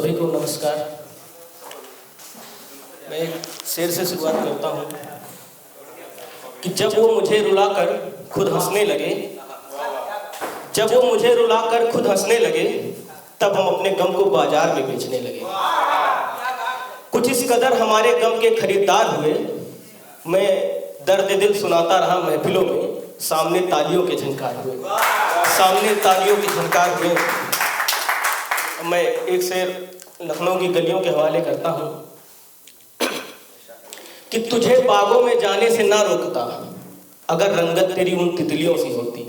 सभी को नमस्कार। मैं एक शेर से शुरुआत करता हूँ कि जब वो मुझे रुलाकर खुद हंसने लगे, जब वो मुझे रुलाकर खुद हंसने लगे, तब हम अपने गम को बाजार में बेचने लगे। कुछ इस कदर हमारे गम के खरीदार हुए, मैं दर्द दिल सुनाता रहा महफिलों में, सामने तालियों के झनकार हुए, सामने तालियों के झनकार हुए। मैं एक शेर लखनऊ की गलियों के हवाले करता हूँ कि तुझे बागों में जाने से ना रोकता अगर रंगत तेरी उन तितलियों सी होती।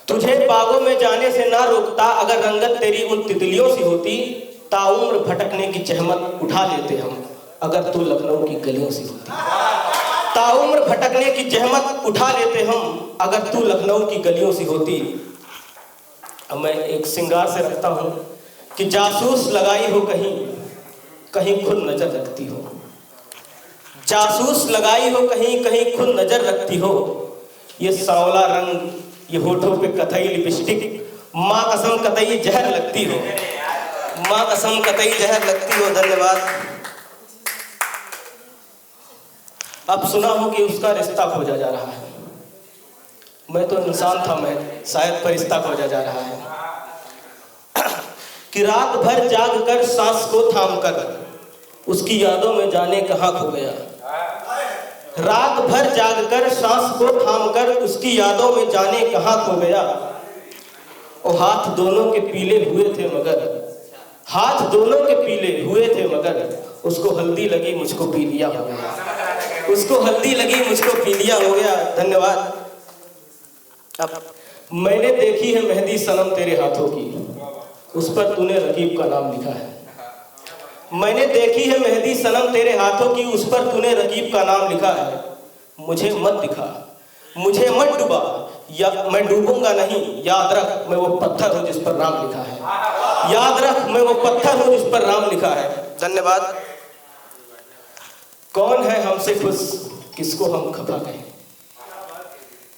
तुझे बागों में जाने से ना रोकता अगर रंगत तेरी उन तितलियों सी होती। ताउम्र भटकने की जहमत उठा लेते हम अगर तू लखनऊ की गलियों सी होती। ताउम्र भटकने की जहमत उठा लेते हम अगर तू लखनऊ की गलियों सी होती। अब मैं एक सिंगार से रखता हूँ कि जासूस लगाई हो कहीं, कहीं खुद नजर रखती हो। जासूस लगाई हो कहीं, कहीं खुद नजर रखती हो। ये सांवला रंग, ये होठों पे कथई लिपस्टिक, माँ कसम कतई जहर लगती हो, माँ कसम कतई जहर लगती हो। धन्यवाद। अब सुना हो कि उसका रिश्ता खोजा जा रहा है। मैं तो इंसान था, मैं शायद फरिश्ता खोजा जा रहा है कि रात भर जाग कर सांस को थाम कर उसकी यादों में जाने कहाँ खो गया। रात भर जाग कर सांस को थाम कर उसकी यादों में जाने कहाँ खो गया। और हाथ दोनों के पीले हुए थे मगर, हाथ दोनों के पीले हुए थे मगर, उसको हल्दी लगी मुझको पीलिया हो गया, उसको हल्दी लगी मुझको पीलिया हो गया। धन्यवाद। अब मैंने देखी है मेहंदी सनम तेरे हाथों की, उस पर तूने रकीब का नाम लिखा है। मैंने देखी है मेहंदी सनम तेरे हाथों की, उस पर तूने रकीब का नाम लिखा है। मुझे मत दिखा, मुझे मत डुबा, या मैं डूबूंगा नहीं। याद रख मैं वो पत्थर हूँ जिस पर नाम लिखा है, याद रख मैं वो पत्थर हूँ जिस पर नाम लिखा है। धन्यवाद। कौन है हमसे खुश किसको हम खफा कहें,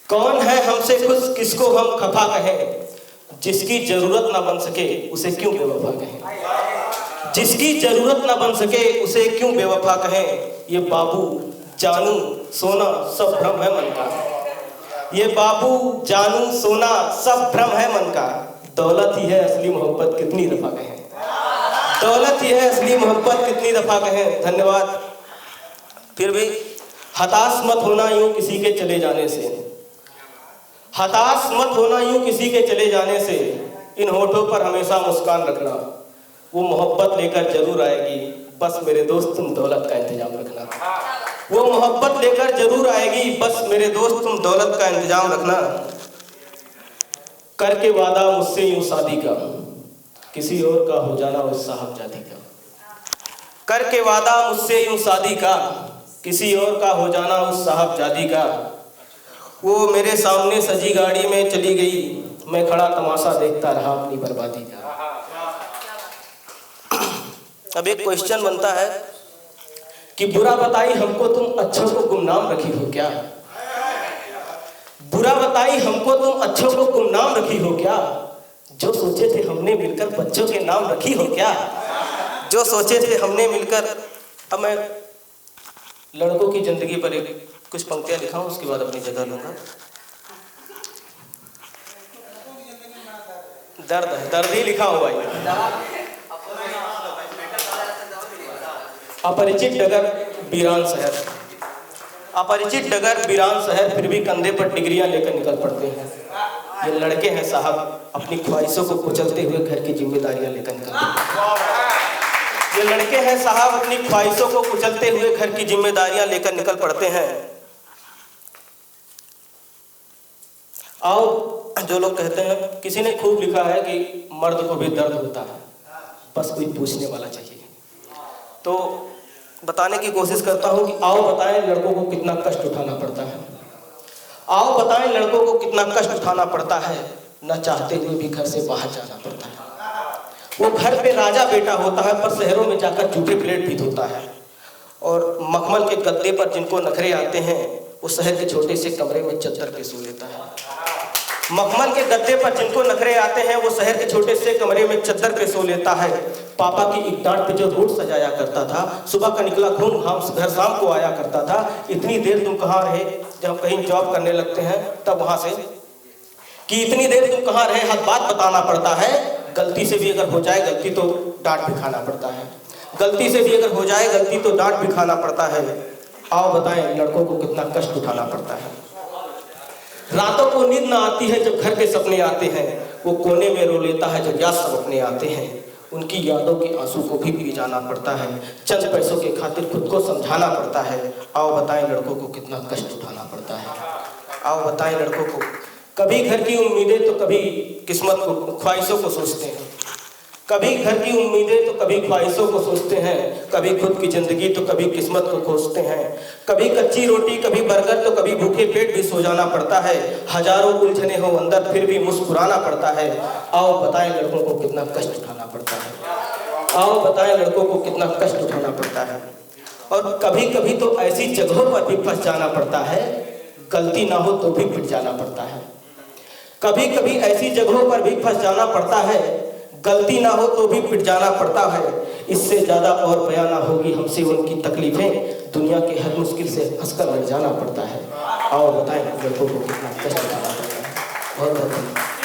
कौन है हमसे खुश किसको हम खफा कहें। जिसकी जरूरत ना बन सके उसे क्यों बेवफा कहें, जिसकी जरूरत ना बन सके उसे क्यों बेवफा कहें। ये बाबू जानू सोना सब भ्रम है मन का, ये बाबू जानू सोना सब भ्रम है मन का। दौलत ही है असली मोहब्बत कितनी दफा कहें, दौलत ही है असली मोहब्बत कितनी दफा कहें। धन्यवाद। फिर भी हताश मत होना यूं किसी के चले जाने से, हताश मत होना यूं किसी के चले जाने से। इन होठों पर हमेशा मुस्कान रखना, वो मोहब्बत लेकर जरूर आएगी, बस मेरे दोस्त तुम दौलत का इंतजाम रखना। वो मोहब्बत लेकर जरूर आएगी, बस मेरे दोस्त तुम दौलत का इंतजाम रखना। करके वादा मुझसे यूं शादी का, किसी और का हो जाना उस साहबजादी का। करके वादा मुझसे यूं शादी का, किसी और का हो जाना उस साहबजादी का। वो मेरे सामने सजी गाड़ी में चली गई, मैं खड़ा तमाशा देखता रहा अपनी बर्बादी का। अब एक क्वेश्चन बनता है कि बुरा बताई हमको तुम अच्छों को गुमनाम रखी हो क्या, बुरा बताई हमको तुम अच्छों को गुमनाम रखी हो क्या। जो सोचे थे हमने मिलकर बच्चों के नाम रखी हो क्या, जो सोचे थे हमने मिलकर। अब मैं लड़कों की जिंदगी पर एक कुछ पंक्तियां लिखा हूं, उसके बाद अपनी जगह लूंगा। दर्द है, दर्द ही लिखा हूं भाई। अपरिचित डगर वीरान शहर, अपरिचित डगर वीरान शहर, फिर भी कंधे पर डिग्रियां लेकर निकल पड़ते हैं। ये लड़के हैं साहब अपनी ख्वाहिशों को कुचलते हुए घर की जिम्मेदारियां लेकर निकलते हैं। ये लड़के हैं साहब अपनी ख्वाहिशों को कुचलते हुए घर की जिम्मेदारियां लेकर निकल पड़ते हैं। आओ, जो लोग कहते हैं, किसी ने खूब लिखा है कि मर्द को भी दर्द होता है, बस कोई पूछने वाला चाहिए। तो बताने की कोशिश करता हूं कि आओ बताएं लड़कों को कितना कष्ट उठाना पड़ता है, आओ बताएं लड़कों को कितना कष्ट उठाना पड़ता है। न चाहते हुए भी घर से बाहर जाना पड़ता है। वो घर पे राजा बेटा होता है पर शहरों में जाकर जूठे प्लेट भी धोता है। और मखमल के गद्दे पर जिनको नखरे आते हैं वो शहर के छोटे से कमरे में चद्दर पे सो लेता है। मखमल के गद्दे पर जिनको नखरे आते हैं वो शहर के छोटे से कमरे में चद्दर पे सो लेता है। पापा की एक डांट पे जो रोड सजाया करता था, सुबह का निकला घूम घाम घर शाम को आया करता था। इतनी देर तुम कहाँ रहे? जब कहीं जॉब करने लगते हैं तब वहां से कि इतनी देर तुम कहाँ रहे, हर बात बताना पड़ता है। गलती से भी अगर हो जाए गलती तो डांट भी खाना पड़ता है। गलती से भी अगर हो जाए गलती तो डांट भी खाना पड़ता है। आओ बताएं लड़कों को कितना कष्ट उठाना पड़ता है। रातों को नींद ना आती है जब घर के सपने आते हैं। वो कोने में रो लेता है जब याद सब अपने आते हैं। उनकी यादों के आंसू को भी पी जाना पड़ता है। चंद पैसों के खातिर खुद को समझाना पड़ता है। आओ बताएं लड़कों को कितना कष्ट उठाना पड़ता है। आओ बताएं लड़कों को, कभी घर की उम्मीदें तो कभी किस्मत को ख्वाहिशों को सोचते हैं। कभी घर की उम्मीदें तो कभी ख्वाहिशों को सोचते हैं। कभी खुद की जिंदगी तो कभी किस्मत को खोजते हैं। कभी कच्ची रोटी कभी बर्गर तो कभी भूखे पेट भी सो जाना पड़ता है। हजारों उलझने हो अंदर फिर भी मुस्कुराना पड़ता है। आओ बताएं लड़कों को कितना कष्ट उठाना पड़ता है। आओ बताएं लड़कों को कितना कष्ट उठाना पड़ता है। और कभी कभी तो ऐसी जगहों पर भी फंस जाना पड़ता है, गलती ना हो तो भी पिट जाना पड़ता है। कभी कभी ऐसी जगहों पर भी फंस जाना पड़ता है, गलती ना हो तो भी पिट जाना पड़ता है। इससे ज्यादा और बयां ना होगी हमसे उनकी तकलीफें। दुनिया के हर मुश्किल से हंसकर लड़ जाना पड़ता है। आओ बताएं लड़कों को कितना कष्ट उठाना पड़ता है। बहुत बहुत